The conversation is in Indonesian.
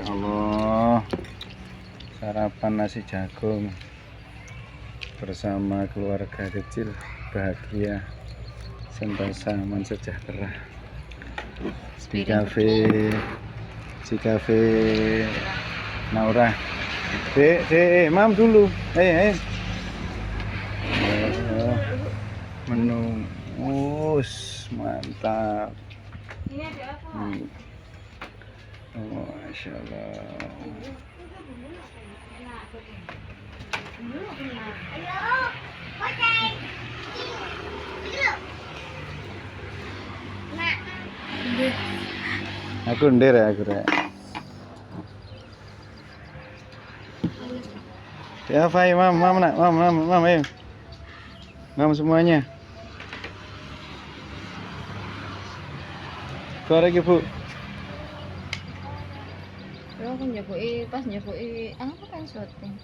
Masya Allah, sarapan nasi jagung bersama keluarga kecil, bahagia, sentosa, aman, sejahtera di kafe Naura. Mam dulu, menu mantap. Ini ada apa? Oh, Masya Allah. Aku ndir ya, aku rek. Ya, Fai, mam, ayo. Mam semuanya. Korek Ibu. Aku njabuki pas njabuki apa kan syuting.